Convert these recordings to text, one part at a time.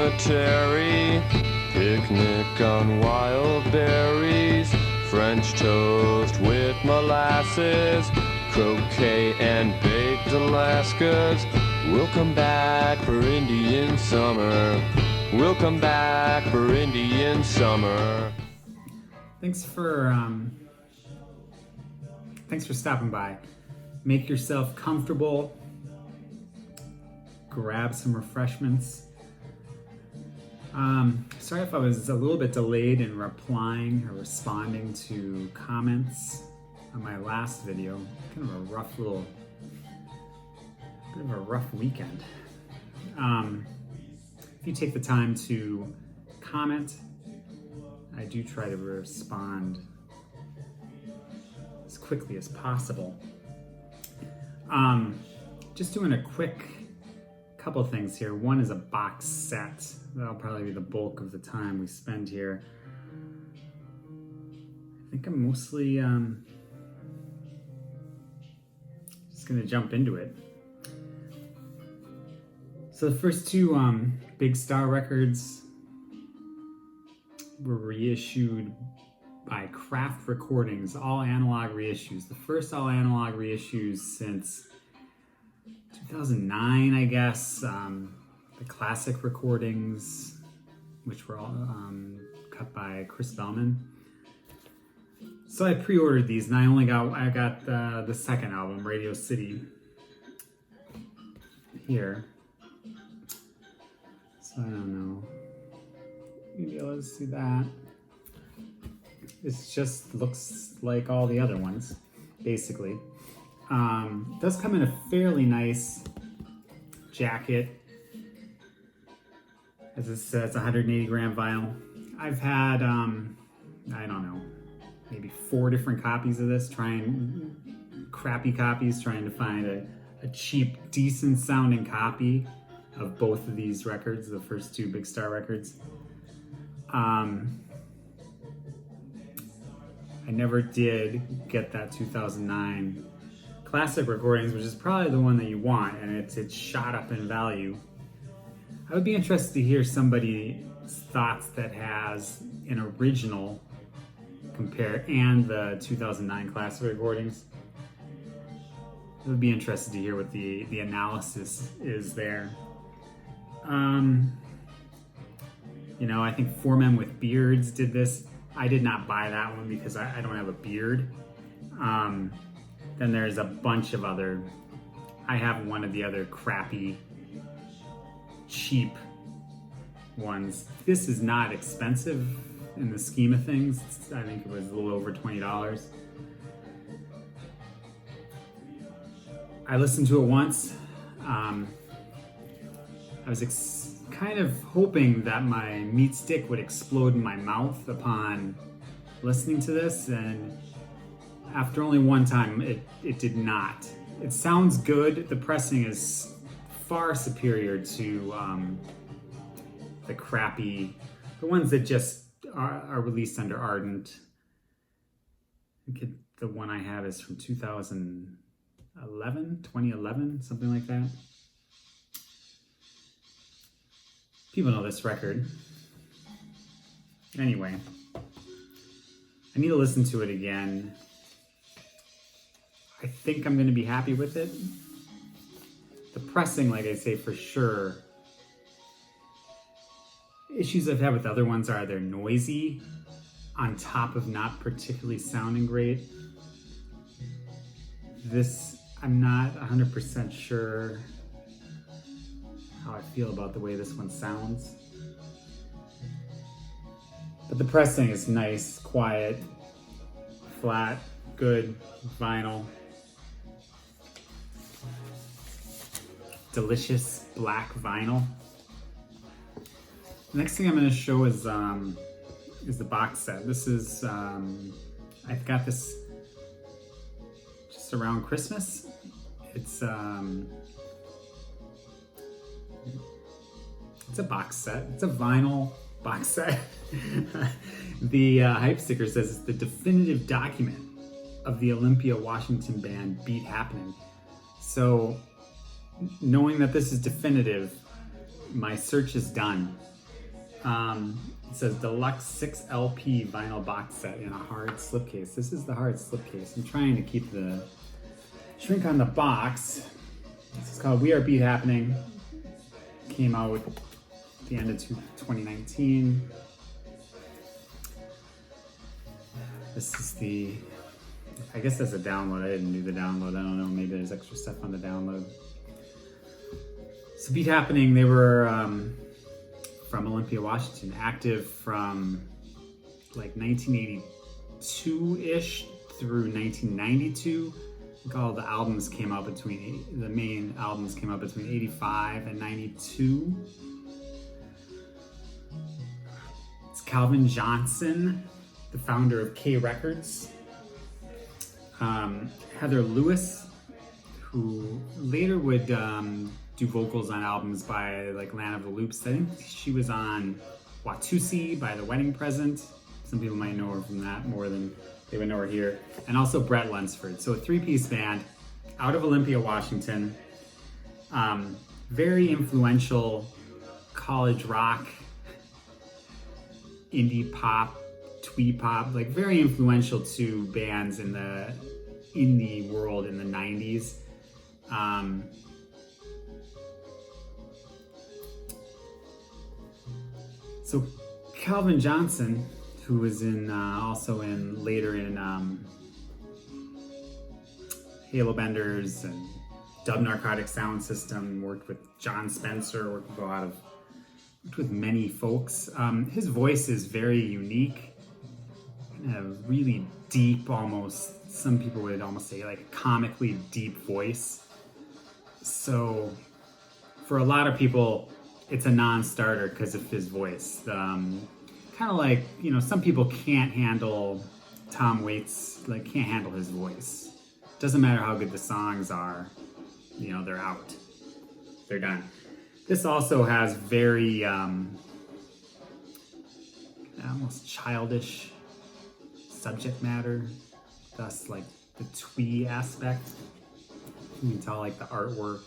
cemetery, picnic on wild berries, French toast with molasses, croquet and baked Alaskas. We'll come back for Indian summer. We'll come back for Indian summer. Thanks for stopping by. Make yourself comfortable. Grab some refreshments. Sorry if I was a little bit delayed in replying or responding to comments on my last video. Kind of a rough bit of a rough weekend. If you take the time to comment, I do try to respond as quickly as possible. Just doing a quick couple things here. One is a box set. That'll probably be the bulk of the time we spend here. I think I'm mostly just gonna jump into it. So the first two Big Star records were reissued by Craft Recordings, all analog reissues. The first all analog reissues since 2009, I guess. The classic recordings, which were all cut by Chris Bellman. So I pre-ordered these, and I got the second album, Radio City, here. So I don't know. You'll be able to see that. It just looks like all the other ones, basically. It does come in a fairly nice jacket. As it says, 180 gram vinyl. I've had, I don't know, maybe 4 different copies of this, crappy copies, trying to find a cheap, decent sounding copy of both of these records, the first two Big Star records. I never did get that 2009 classic recordings, which is probably the one that you want, and it's shot up in value. I would be interested to hear somebody's thoughts that has an original and the 2009 classic recordings. I would be interested to hear what the analysis is there. I think Four Men with Beards did this. I did not buy that one because I don't have a beard. Then there's a bunch of I have one of the other crappy, cheap ones. This is not expensive in the scheme of things. I think it was a little over $20. I listened to it once. I was kind of hoping that my meat stick would explode in my mouth upon listening to this, and after only one time, it did not. It sounds good. The pressing is far superior to the ones that just are released under Ardent. The one I have is from 2011, something like that. People know this record. Anyway, I need to listen to it again. I think I'm going to be happy with it. The pressing, like I say, for sure. Issues I've had with other ones are they're noisy on top of not particularly sounding great. This, I'm not 100% sure how I feel about the way this one sounds. But the pressing is nice, quiet, flat, good, vinyl. Delicious black vinyl. The next thing I'm going to show is the box set. This is I got this just around Christmas. It's a box set. It's a vinyl box set. The hype sticker says it's the definitive document of the Olympia, Washington band Beat Happening. So knowing that this is definitive, my search is done. It says deluxe 6 LP vinyl box set in a hard slipcase. This is the hard slipcase. I'm trying to keep the shrink on the box. This is called We Are Beat Happening. Came out at the end of 2019. This is the, I guess that's a download. I didn't do the download. I don't know, maybe there's extra stuff on the download. So Beat Happening, they were from Olympia, Washington, active from like 1982-ish through 1992. I think all the albums came out between, the main albums came out between 85 and 92. It's Calvin Johnson, the founder of K Records. Heather Lewis, who later would do vocals on albums by like Land of the Loops. I think she was on Watusi by The Wedding Present. Some people might know her from that more than they would know her here. And also Brett Lunsford. So a three-piece band out of Olympia, Washington. Very influential college rock, indie pop, twee pop, like very influential to bands in the indie world in the 90s. So Calvin Johnson, who was in also in later in Halo Benders and Dub Narcotic Sound System, worked with John Spencer, worked with many folks. His voice is very unique, really deep, almost, some people would almost say like a comically deep voice. So for a lot of people, it's a non-starter because of his voice. Kind of like, you know, some people can't handle Tom Waits, like can't handle his voice. Doesn't matter how good the songs are, you know, they're out. They're done. This also has very almost childish subject matter, thus like the twee aspect. You can tell like the artwork,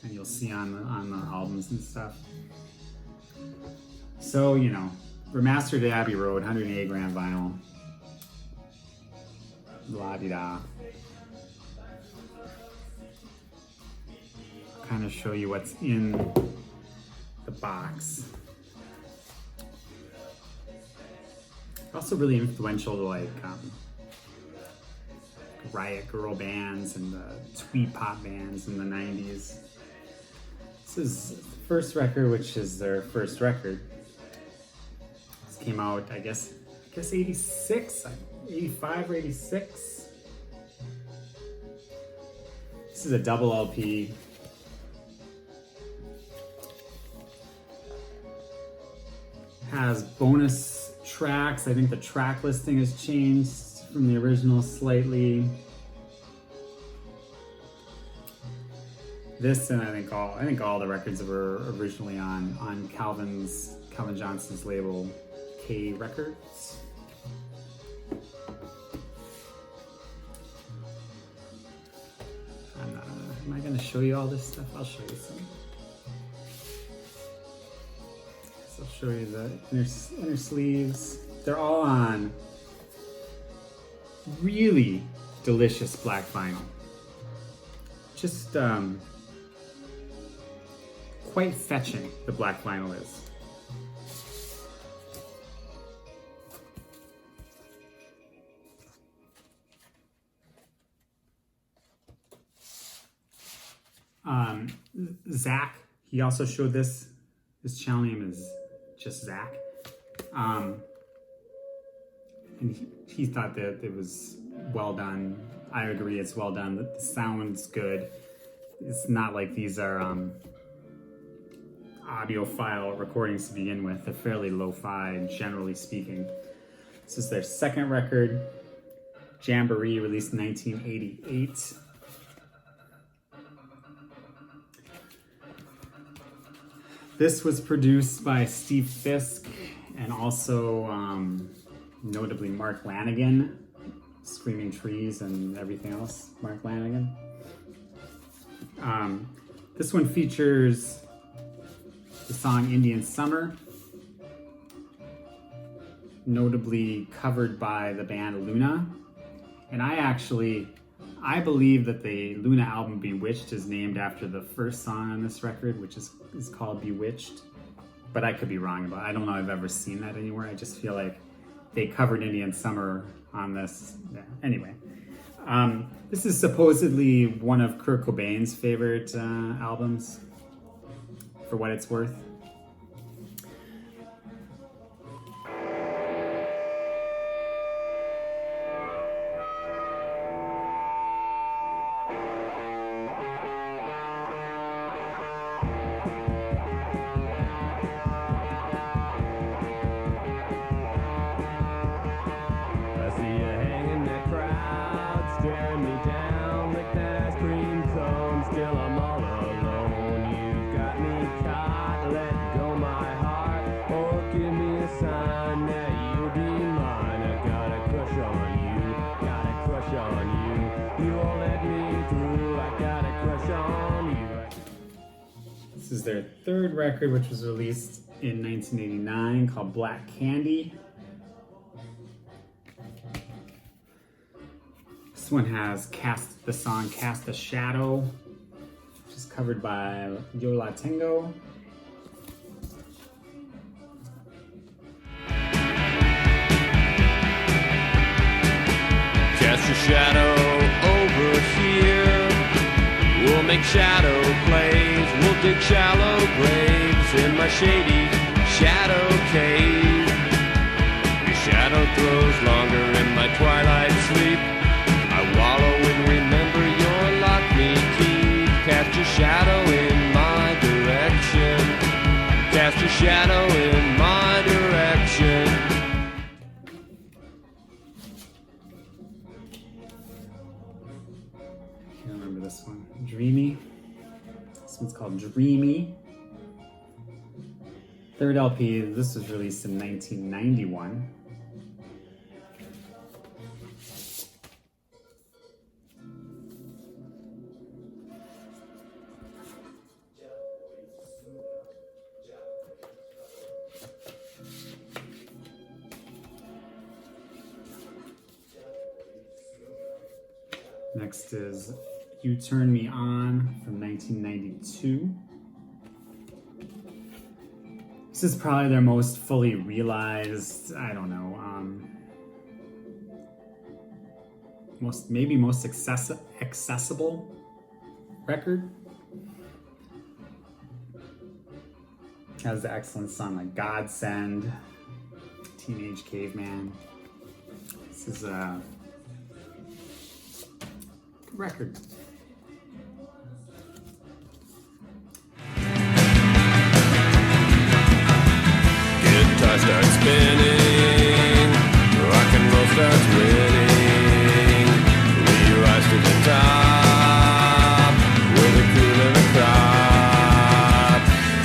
and you'll see on the albums and stuff. So, you know, remastered at Abbey Road, 108 gram vinyl. La-di-da. Kind of show you what's in the box. Also really influential to like riot girl bands and the twee pop bands in the 90s. This is the first record, which is their first record. This came out, I guess 86, 85 or 86. This is a double LP. Has bonus tracks. I think the track listing has changed from the original slightly. This, and I think all the records that were originally on Calvin Johnson's label, K Records. Am I going to show you all this stuff? I'll show you some. So I'll show you the inner sleeves. They're all on really delicious black vinyl. Just quite fetching, the black vinyl is. Zach, he also showed this. His channel name is just Zach. And he thought that it was well done. I agree, it's well done. The sound's good. It's not like these are audiophile recordings to begin with. They're fairly lo-fi, generally speaking. This is their second record, Jamboree, released in 1988. This was produced by Steve Fisk and also notably Mark Lanigan, Screaming Trees and everything else, Mark Lanigan. This one features the song Indian Summer, notably covered by the band Luna. And I believe that the Luna album Bewitched is named after the first song on this record, which is called Bewitched. But I could be wrong about it. I don't know if I've ever seen that anywhere. I just feel like they covered Indian Summer on this. Yeah. Anyway, this is supposedly one of Kurt Cobain's favorite albums, for what it's worth. This is their third record, which was released in 1989, called Black Candy. This one has the song Cast a Shadow, which is covered by Yo La Tengo. Cast your shadow over here. We'll make shadow plays. We'll dig shallow graves in my shady shadow cave. Your shadow throws longer in my twilight sleep. I wallow and remember your lock me key. Cast your shadow in my direction. Cast your shadow in my direction. This one, Dreamy. This one's called Dreamy. Third LP, this was released in 1991. Next is You Turn Me On from 1992. This is probably their most fully realized, I don't know, most accessible record. Has the excellent song like Godsend, Teenage Caveman. This is a record. Guitar starts spinning, rock and roll starts winning. We rise to the top with a cool and a crop.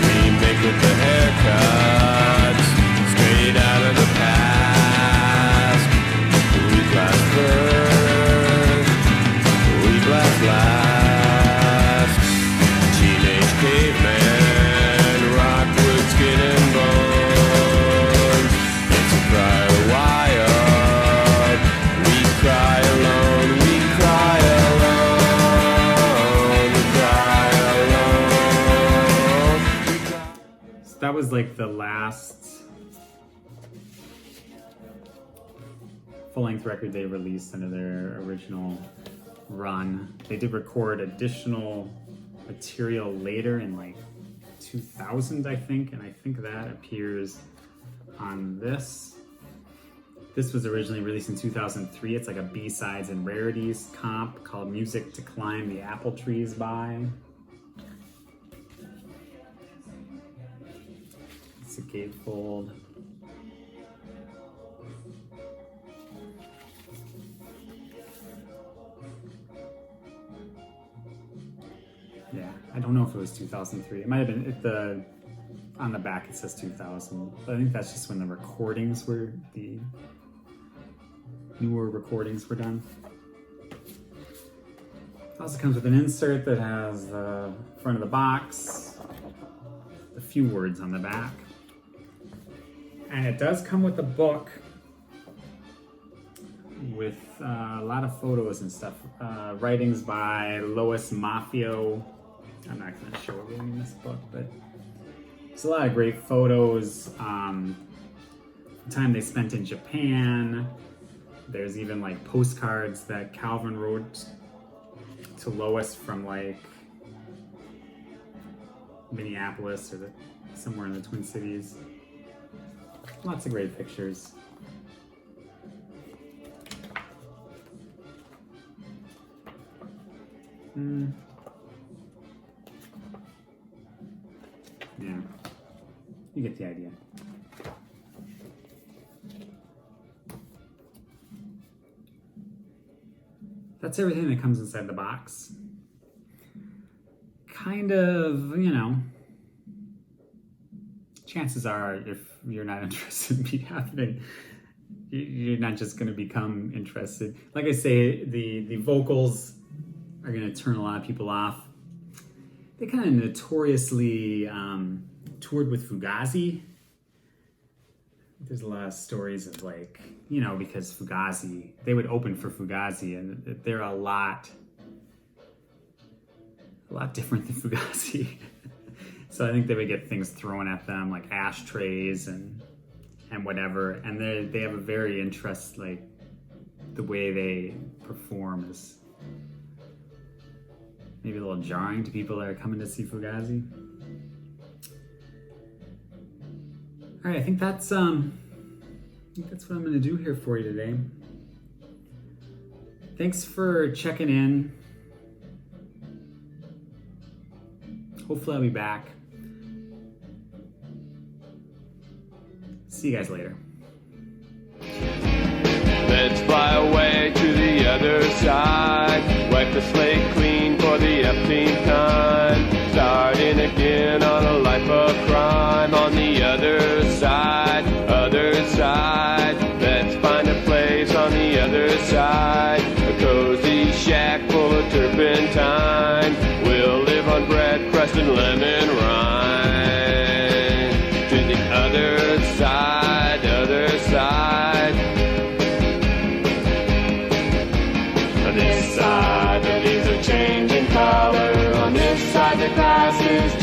We make with the haircuts straight out of the past. We blast first, we blast last. Teenage caveman, rock wood, skin and bones. It's a cry wild. We cry alone, we cry alone, we cry alone. So that was like the last full-length record they released under their original run. They did record additional material later in like 2000, I think, and I think that appears on this. This was originally released in 2003. It's like a B-sides and rarities comp called Music to Climb the Apple Trees By. It's a gatefold. Yeah, I don't know if it was 2003. It might have been on the back it says 2000. But I think that's just when the newer recordings were done. It also comes with an insert that has the front of the box, a few words on the back. And it does come with a book with a lot of photos and stuff. Writings by Lois Maffio. I'm not going to show everyone in this book, but there's a lot of great photos. The time they spent in Japan. There's even like postcards that Calvin wrote to Lois from like Minneapolis or somewhere in the Twin Cities. Lots of great pictures. Yeah, you get the idea. That's everything that comes inside the box. Kind of, you know, chances are if you're not interested in beat happening, you're not just going to become interested. Like I say, the vocals are going to turn a lot of people off. They kind of notoriously toured with Fugazi. There's a lot of stories of like, you know, because Fugazi, they would open for Fugazi, and they're a lot different than Fugazi. So I think they would get things thrown at them, like ashtrays and whatever. And they have a very like the way they perform is maybe a little jarring to people that are coming to see Fugazi. All right, I think that's what I'm going to do here for you today. Thanks for checking in. Hopefully I'll be back. See you guys later. Let's fly away to the other side. Wipe the slate clean for the 15th time. Starting again on a life of crime. On the other side, other side. Let's find a place on the other side. A cozy shack full of turpentine. We'll live on bread, crust, and lemon rind. To the other side, other side. On this side, the leaves are changing color. On this side, the grass is